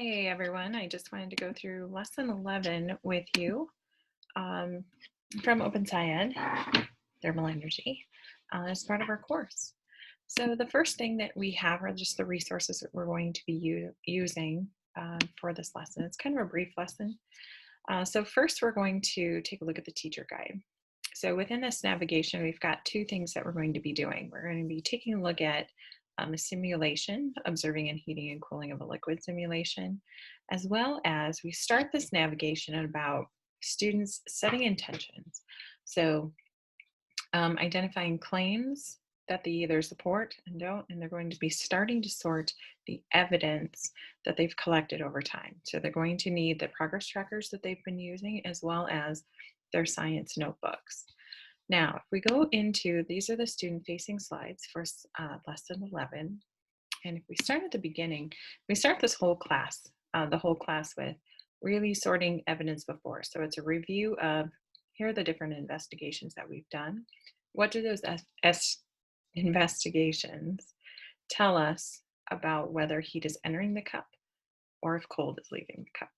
Hey everyone, I just wanted to go through lesson 11 with you um, from OpenSciEd, Thermal Energy, as part of our course. So the first thing that we have are just the resources that we're going to be using for this lesson. It's kind of a brief lesson. So first we're going to take a look at the teacher guide. So within this navigation, we've got two things that we're going to be doing. We're going to be taking a look at a simulation, observing and heating and cooling of a liquid simulation, as well as we start this navigation at about students setting intentions. So identifying claims that they either support and don't, and they're going to be starting to sort the evidence that they've collected over time. So they're going to need the progress trackers that they've been using, as well as their science notebooks. Now, if we go into, these are the student-facing slides for lesson 11. And if we start at the beginning, we start this whole class, the whole class with really sorting evidence before. So it's a review of, here are the different investigations that we've done. What do those investigations tell us about whether heat is entering the cup or if cold is leaving the cup?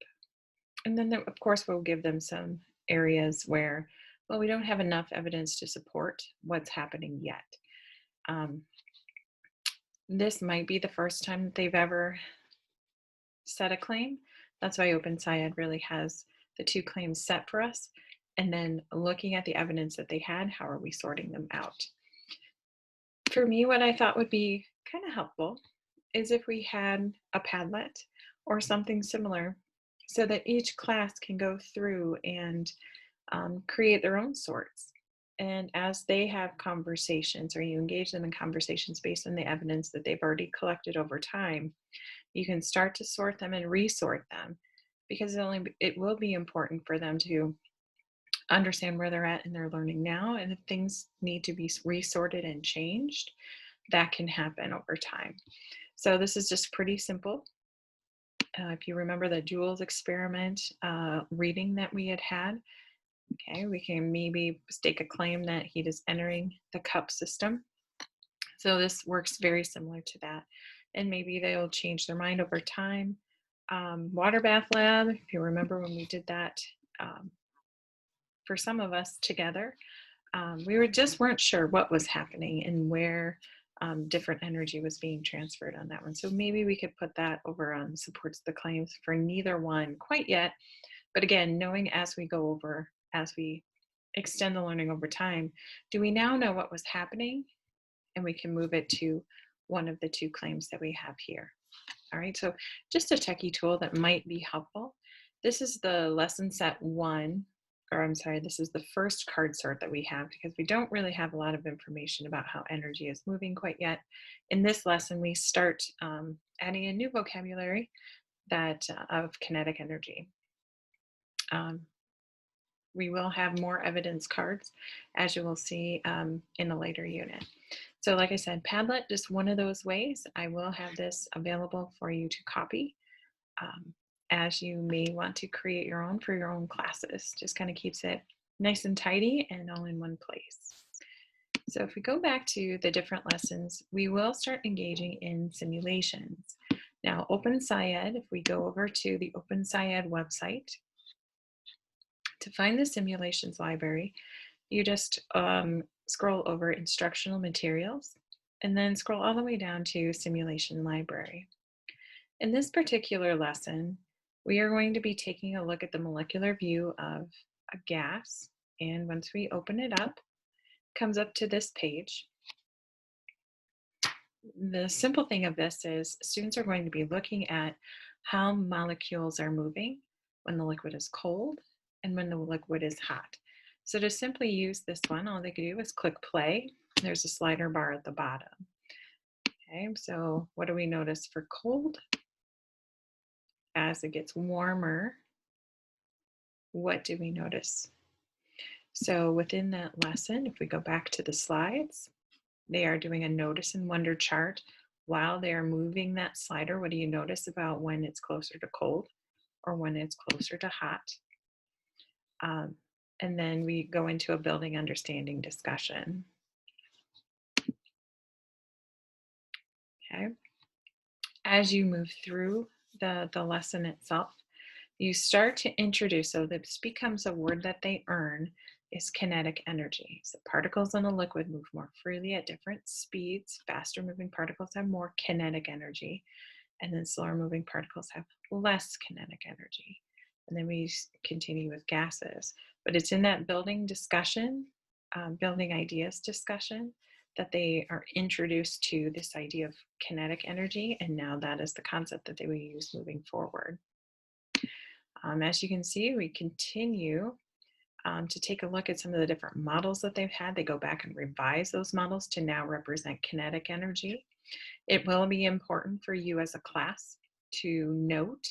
And then, of course, we'll give them some areas where, well, we don't have enough evidence to support what's happening yet. This might be the first time that they've ever set a claim. That's why OpenSciEd really has the two claims set for us. And then looking at the evidence that they had, how are we sorting them out? For me, what I thought would be kind of helpful is if we had a Padlet or something similar so that each class can go through and create their own sorts. And as they have conversations, or you engage them in conversations based on the evidence that they've already collected over time, you can start to sort them and resort them, because it will be important for them to understand where they're at in their learning now. And if things need to be resorted and changed, that can happen over time. So this is just pretty simple. If you remember the Joules experiment reading that we had, okay, we can maybe stake a claim that heat is entering the cup system. So this works very similar to that. And maybe they'll change their mind over time. Water bath lab, if you remember when we did that for some of us together, we just weren't sure what was happening and where different energy was being transferred on that one. So maybe we could put that over on supports the claims for neither one quite yet. But again, knowing as we go over, as we extend the learning over time, do we now know what was happening? And we can move it to one of the two claims that we have here. All right, so just a techie tool that might be helpful. This is the lesson set one, or I'm sorry, this is the first card sort that we have, because we don't really have a lot of information about how energy is moving quite yet. In this lesson, we start adding a new vocabulary that of kinetic energy. We will have more evidence cards, as you will see in a later unit. So like I said, Padlet is one of those ways. I will have this available for you to copy, as you may want to create your own for your own classes. Just kind of keeps it nice and tidy and all in one place. So if we go back to the different lessons, we will start engaging in simulations. Now, OpenSciEd, if we go over to the OpenSciEd website, to find the simulations library, you just scroll over instructional materials and then scroll all the way down to simulation library. In this particular lesson, we are going to be taking a look at the molecular view of a gas. And once we open it up, it comes up to this page. The simple thing of this is students are going to be looking at how molecules are moving when the liquid is cold and when the liquid is hot. So to simply use this one, all they can do is click play. There's a slider bar at the bottom. Okay, so what do we notice for cold? As it gets warmer, what do we notice? So within that lesson, if we go back to the slides, they are doing a notice and wonder chart. While they are moving that slider, what do you notice about when it's closer to cold or when it's closer to hot? And then we go into a building understanding discussion. Okay. As you move through the lesson itself, you start to introduce, so this becomes a word that they earn, is kinetic energy. So particles in a liquid move more freely at different speeds. Faster moving particles have more kinetic energy, and then slower moving particles have less kinetic energy. And then we continue with gases. But it's in that building discussion, building ideas discussion, that they are introduced to this idea of kinetic energy, and now that is the concept that they will use moving forward. As you can see, we continue to take a look at some of the different models that they've had. They go back and revise those models to now represent kinetic energy. It will be important for you as a class to note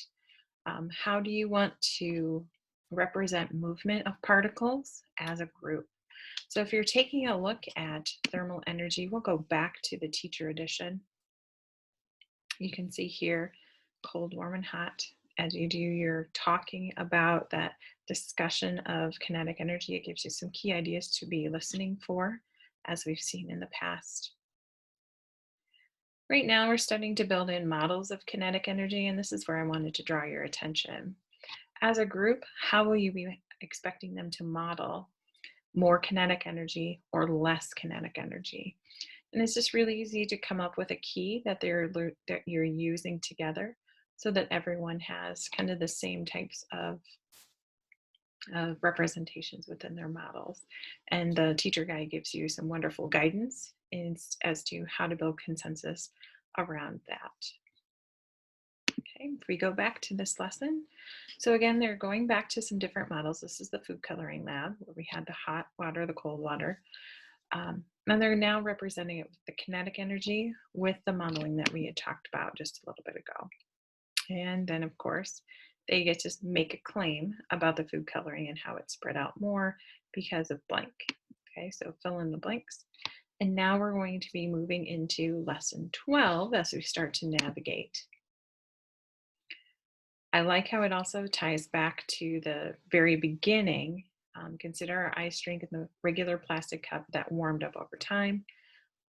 how do you want to represent movement of particles as a group. So if you're taking a look at thermal energy, we'll go back to the teacher edition. You can see here cold, warm, and hot. As you do your talking about that discussion of kinetic energy, it gives you some key ideas to be listening for, as we've seen in the past. Right now, we're starting to build in models of kinetic energy, and this is where I wanted to draw your attention. As a group, how will you be expecting them to model more kinetic energy or less kinetic energy? And it's just really easy to come up with a key that you're using together so that everyone has kind of the same types of representations within their models. And the teacher guide gives you some wonderful guidance as to how to build consensus around that. Okay, if we go back to this lesson, so again, they're going back to some different models. This is the food coloring lab where we had the hot water, the cold water. And they're now representing it with the kinetic energy with the modeling that we had talked about just a little bit ago. And then, of course, they get to make a claim about the food coloring and how it's spread out more because of blank. Okay, so fill in the blanks. And now we're going to be moving into lesson 12 as we start to navigate. I like how it also ties back to the very beginning. Consider our ice drink in the regular plastic cup that warmed up over time.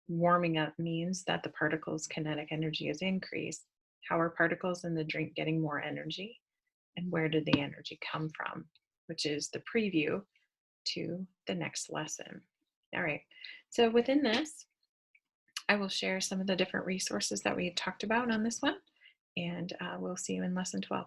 Warming up means that the particles' kinetic energy is increased. How are particles in the drink getting more energy? And where did the energy come from? Which is the preview to the next lesson. All right, so within this, I will share some of the different resources that we talked about on this one, and we'll see you in lesson 12.